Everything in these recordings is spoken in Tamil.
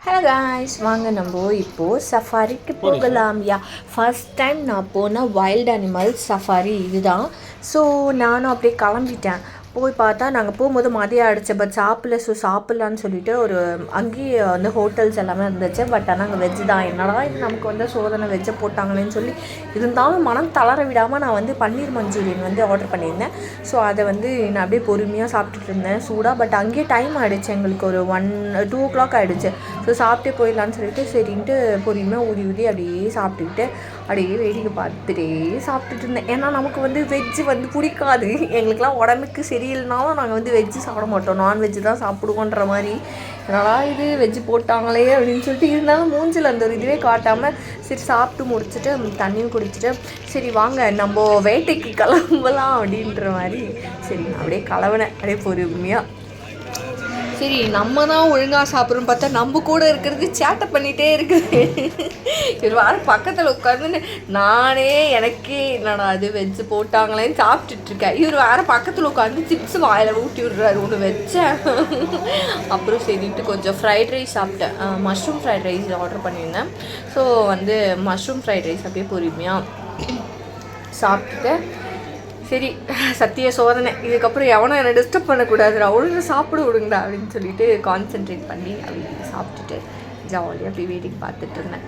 ஹலோ காய்ஸ், வாங்க நம்ம இப்போது சஃபாரிக்கு போகலாம். ஃபர்ஸ்ட் டைம் நான் போன வைல்ட் அனிமல் சஃபாரி இதுதான். ஸோ நானும் அப்படியே கிளம்பிட்டேன். போய் பார்த்தா நாங்கள் போகும்போது மதியம் ஆகிடுச்சு. பட் சாப்பிட்லான்னு சொல்லிட்டு ஒரு அங்கேயே வந்து ஹோட்டல்ஸ் எல்லாமே இருந்துச்சு. பட் ஆனால் அங்கே வெஜ்ஜு தான். என்னடா இது நமக்கு வந்து சோதனை வெஜ்ஜை போட்டாங்களேன்னு சொல்லி இருந்தாலும் மனம் தளர விடாமல் நான் வந்து பன்னீர் மஞ்சூரியன் வந்து ஆர்டர் பண்ணியிருந்தேன். ஸோ அதை வந்து நான் அப்படியே பொறுமையாக சாப்பிட்டுட்டு இருந்தேன் சூடாக. பட் அங்கேயே டைம் ஆகிடுச்சு, எங்களுக்கு ஒரு 2 o'clock ஆகிடுச்சு. ஸோ சாப்பிட்டே போயிடலான்னு சொல்லிட்டு சரின்ட்டு பொறுமையாக ஊதி அப்படியே சாப்பிட்டுக்கிட்டு அப்படியே வேடிக்கை பார்த்துட்டே சாப்பிட்டுட்டு இருந்தேன். ஏன்னா நமக்கு வந்து வெஜ்ஜு வந்து பிடிக்காது. எங்களுக்கெல்லாம் உடம்புக்கு சரியில்லைனாலும் நாங்கள் வந்து வெஜ்ஜு சாப்பிட மாட்டோம், நான்வெஜ்ஜு தான் சாப்பிடுவோன்ற மாதிரி. என்னடா இது வெஜ்ஜு போட்டாங்களே அப்படின்னு சொல்லிட்டு இருந்தாலும் மூஞ்சில் அந்த ஒரு இதுவே காட்டாமல் சரி சாப்பிட்டு முடிச்சுட்டு தண்ணியும் குடிச்சிட்டு சரி வாங்க நம்ம வேட்டைக்கு கிளம்பலாம் அப்படின்ற மாதிரி சரி அப்படியே கிளம்புனேன் அப்படியே பொறுமையாக. சரி நம்ம தான் ஒழுங்காக சாப்பிட்றோன்னு பார்த்தா நம்ம கூட இருக்கிறது சேட்டை பண்ணிகிட்டே இருக்குது. இது வார பக்கத்தில் உட்காந்து நானே எனக்கே என்னடா அது வெஜ்ஜு போட்டாங்களேன்னு சாப்பிட்டுட்ருக்கேன். இவர் வேறு பக்கத்தில் உட்காந்து சிப்ஸ் வாயில் ஊட்டி விட்றாரு. ஒன்று வச்சேன். அப்புறம் சரின்ட்டு கொஞ்சம் ஃப்ரைட் ரைஸ் சாப்பிட்டேன். மஷ்ரூம் ஃப்ரைட் ரைஸ் ஆர்டர் பண்ணியிருந்தேன். ஸோ வந்து மஷ்ரூம் ஃப்ரைட் ரைஸ் அப்படியே பொறுமையாக சாப்பிட்டுட்டு சரி சத்திய சோதனை, இதுக்கப்புறம் எவனும் என்னை டிஸ்டர்ப் பண்ணக்கூடாதுடா, ஒழுங்கு சாப்பிட விடுங்கடா அப்படின்னு சொல்லிட்டு கான்சென்ட்ரேட் பண்ணி அப்படி சாப்பிட்டுட்டு ஜாலியாக அப்படி வேடிக்கை பார்த்துட்டு இருந்தேன்.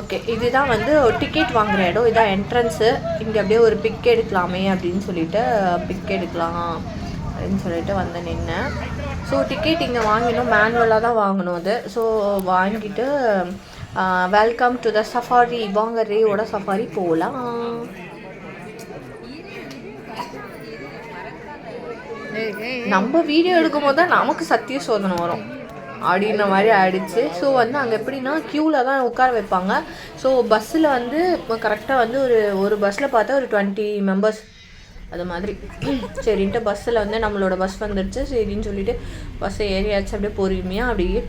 ஓகே, இதுதான் வந்து டிக்கெட் வாங்குகிற இடம். இதான் என்ட்ரன்ஸு. இங்கே அப்படியே ஒரு பிக் எடுக்கலாமே அப்படின்னு சொல்லிட்டு பிக் எடுக்கலாம் அப்படின்னு சொல்லிட்டு வந்து நின்னேன். ஸோ டிக்கெட் இங்கே வாங்கினோம், மேனுவலாக தான் வாங்கணும் அது. ஸோ வாங்கிட்டு வெல்கம் டு த சஃபாரி, வாங்க ரேவோட சஃபாரி போகலாம். நம்ம வீடியோ எடுக்கும் போது தான் நமக்கு சத்திய சோதனை வரும் அப்படின்ற மாதிரி ஆயிடுச்சு. ஸோ வந்து அங்கே எப்படின்னா க்யூவில் தான் உட்கார வைப்பாங்க. ஸோ பஸ்ஸில் வந்து கரெக்டாக வந்து ஒரு பஸ்ஸில் பார்த்தா ஒரு 20 members அது மாதிரி. சரின்ட்டு பஸ்ஸில் வந்து நம்மளோட பஸ் வந்துடுச்சு. சரின்னு சொல்லிட்டு பஸ்ஸை ஏறியாச்சு. அப்படியே பொறுமையாக அப்படியே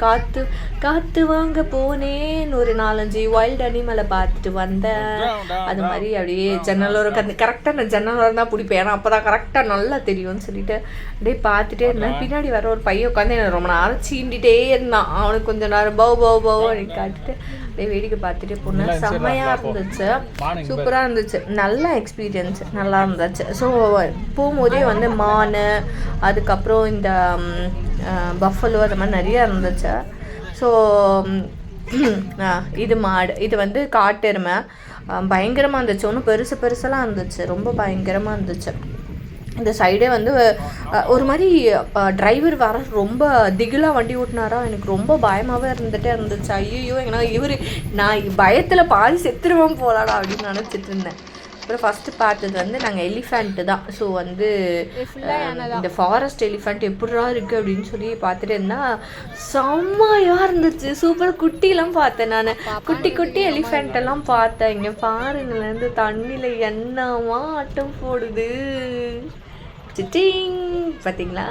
காற்று வாங்க போனேன்னு ஒரு 4-5 வைல்டு அனிமலை பார்த்துட்டு வந்தேன். அது மாதிரி அப்படியே ஜன்னலோர கரெக்டாக நான் ஜன்னலோர தான் பிடிப்பேன், ஏன்னா அப்போ தான் கரெக்டாக நல்லா தெரியும்னு சொல்லிட்டு அப்படியே பார்த்துட்டே இருந்தேன். பின்னாடி வர ஒரு பையன் உட்காந்து என்னை ரொம்ப நேரம் சீண்டிகிட்டே இருந்தான். அவனுக்கு கொஞ்சம் நேரம் பவ் அப்படின்னு காட்டிட்டு அப்படியே வேடிக்கை பார்த்துட்டே போனேன். செம்மையாக இருந்துச்சு, சூப்பராக இருந்துச்சு, நல்ல எக்ஸ்பீரியன்ஸ், நல்லா இருந்துச்சு. ஸோ போகும்போதே வந்து மான், அதுக்கப்புறம் இந்த பஃபலோ அது மாதிரி நிறையா இருந்துச்சு. ஸோ இது மாடு, இது வந்து காட்டெருமை. பயங்கரமாக இருந்துச்சு, ஒன்றும் பெருசெல்லாம் இருந்துச்சு, ரொம்ப பயங்கரமாக இருந்துச்சு. இந்த சைடே வந்து ஒரு மாதிரி டிரைவர் வர ரொம்ப திகிலாக வண்டி ஓட்டினாரா. எனக்கு ரொம்ப பயமாகவே இருந்துச்சு. ஐயோ ஏன்னா நான் பயத்தில் பாதி செத்துருவோம் போலாடா அப்படின்னு நினச்சிட்டு இருந்தேன். அப்புறம் ஃபஸ்ட்டு பார்த்தது வந்து நாங்கள் எலிஃபெண்ட்டு தான். ஸோ வந்து இந்த ஃபாரஸ்ட் எலிஃபெண்ட் எப்படிரா இருக்குது அப்படின்னு சொல்லி பார்த்துட்டு இருந்தால் செம்மையாக இருந்துச்சு. சூப்பர். குட்டிலாம் பார்த்தேன் நான், குட்டி எலிஃபெண்ட்டெல்லாம் பார்த்தேன். இங்கே பாருங்களேன், இந்த தண்ணியில் என்னமா ஆட்டம் போடுது பார்த்தீங்களா.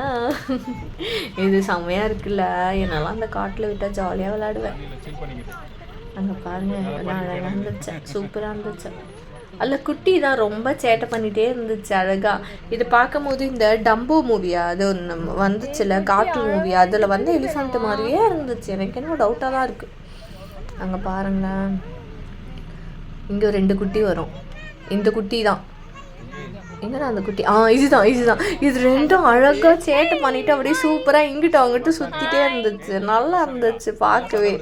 இது செம்மையாக இருக்குல்ல. என்னெல்லாம் அந்த காட்டில் விட்டால் ஜாலியாக விளையாடுவேன். அங்கே பாருங்கள், அழகாக இருந்துச்சு, சூப்பராக இருந்துச்சு. அதில் குட்டி தான் ரொம்ப சேட்டை பண்ணிகிட்டே இருந்துச்சு அழகாக. இது பார்க்கும் போது இந்த டம்போ மூவியா அது ஒன்று வந்துச்சுல, கார்ட்டூன் மூவி, அதில் வந்து எலிஃபெண்ட் மாதிரியே இருந்துச்சு. எனக்கு என்ன டவுட்டாக தான் இருக்குது. அங்கே பாருங்களேன், இங்கே 2 குட்டி வரும். இந்த குட்டி தான் எங்கன்னா அந்த குட்டி இதுதான். இது 2ம் அழகாக சேட்டை பண்ணிவிட்டு அப்படியே சூப்பராக இங்கிட்ட அவங்ககிட்ட சுற்றிட்டே இருந்துச்சு. நல்லா இருந்துச்சு பார்க்கவே.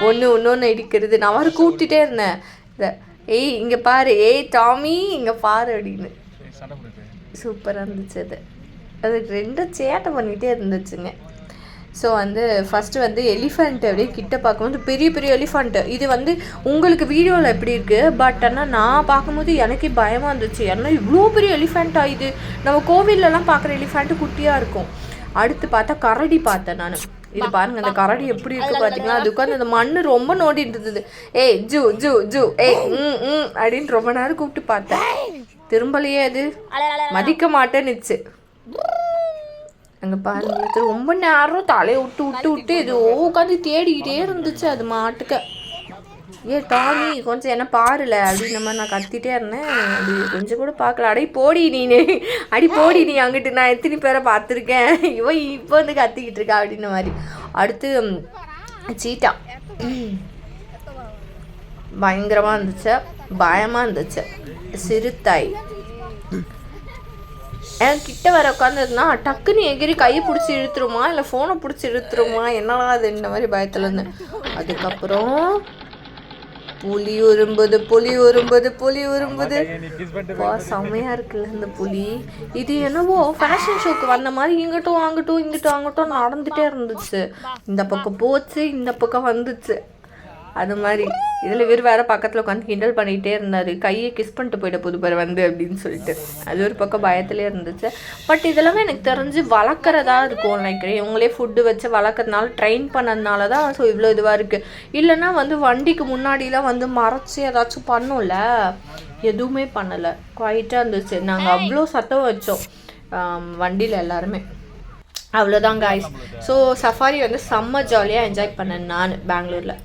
ஒன்று இடிக்கிறது. நான் வர கூப்பிட்டுட்டே இருந்தேன், இதை ஏய் இங்கே பாரு, ஏய் டாமி இங்கே பாரு அப்படின்னு. சூப்பராக இருந்துச்சு. அது 2ம் சேட்டை பண்ணிகிட்டே இருந்துச்சுங்க. ஸோ வந்து ஃபஸ்ட்டு வந்து எலிஃபெண்ட் அப்படியே கிட்ட பார்க்கும்போது பெரிய எலிஃபெண்ட்டு. இது வந்து உங்களுக்கு வீடியோவில் எப்படி இருக்குது, பட் ஆனால் நான் பார்க்கும்போது எனக்கே பயமாக இருந்துச்சு. ஏன்னா இவ்வளோ பெரிய எலிஃபெண்ட்டாக, இது நம்ம கோவிலெலாம் பார்க்குற எலிஃபெண்ட்டு குட்டியாக இருக்கும். அடுத்து பார்த்தா கரடி பார்த்தேன் நான். இது பாருங்கள், அந்த கரடி எப்படி இருக்குது பார்த்தீங்களா. அது உட்காந்து அந்த மண் ரொம்ப நோண்டிட்டு இருந்தது. ஏய் ஜூ ஏய் அப்படின்னு ரொம்ப நேரம் கூப்பிட்டு பார்த்தேன். திரும்பலையே, அது மதிக்க மாட்டேன்னுச்சு. அங்கே பாருங்க, ரொம்ப நேரம் தலையை விட்டு ஏதோ உட்காந்து தேடிக்கிட்டே இருந்துச்சு அது மாட்டுக்க. டாமி கொஞ்சம் என்ன பாருல அப்படின்னு மாதிரி நான் கத்திட்டே இருந்தேன். அப்படி கொஞ்சம் கூட பார்க்கல. அடி போடி நீ அங்கிட்டு நான் எத்தனை பேரை பார்த்துருக்கேன், இவன் இப்போ வந்து கத்திக்கிட்டு இருக்கா அப்படின்ன மாதிரி. அடுத்து சீட்டா பயங்கரமாக இருந்துச்சு, பயமாக இருந்துச்சு. சிறுத்தாய் என் கிட்ட வர உட்காந்துருந்தா டக்குன்னு எகிரி கையை பிடிச்சி இழுத்துருமா இல்லை ஃபோனை பிடிச்சி இழுத்துருமா, என்னடா அது இந்த மாதிரி பயத்தில் இருந்தேன். அதுக்கப்புறம் புலி உரும்புது செம்மையாக இருக்குல்ல இந்த புலி. இது என்னவோ ஃபேஷன் ஷோக்கு வந்த மாதிரி இங்கிட்டும் அங்கிட்டும் நடந்துகிட்டே இருந்துச்சு. இந்த பக்கம் போச்சு, இந்த பக்கம் வந்துச்சு. அது மாதிரி இதில் வேறு பக்கத்தில் உட்காந்து கிண்டல் பண்ணிகிட்டே இருந்தார், கையை கிஸ் பண்ணிட்டு போயிட்ட புதுப்பர் வந்து அப்படின்னு சொல்லிட்டு. அது ஒரு பக்கம் பயத்திலே இருந்துச்சு. பட் இதெல்லாமே எனக்கு தெரிஞ்சு வளர்க்குறதா இருக்கும் நினைக்கிறேன். இவங்களே ஃபுட்டு வச்சு வளர்க்குறதுனால ட்ரெயின் பண்ணதுனால தான் ஸோ இவ்வளோ இதுவாக இருக்குது. இல்லைன்னா வந்து வண்டிக்கு முன்னாடிலாம் வந்து மறைச்சி ஏதாச்சும் பண்ணும்ல, எதுவுமே பண்ணலை, குவாய்ட்டாக இருந்துச்சு. நாங்கள் அவ்வளோ சத்தம் வச்சோம் வண்டியில் எல்லாருமே. அவ்வளோதான் காய்ஸ். ஸோ சஃபாரி வந்து செம்ம ஜாலியாக என்ஜாய் பண்ணேன் நான் பெங்களூரில்.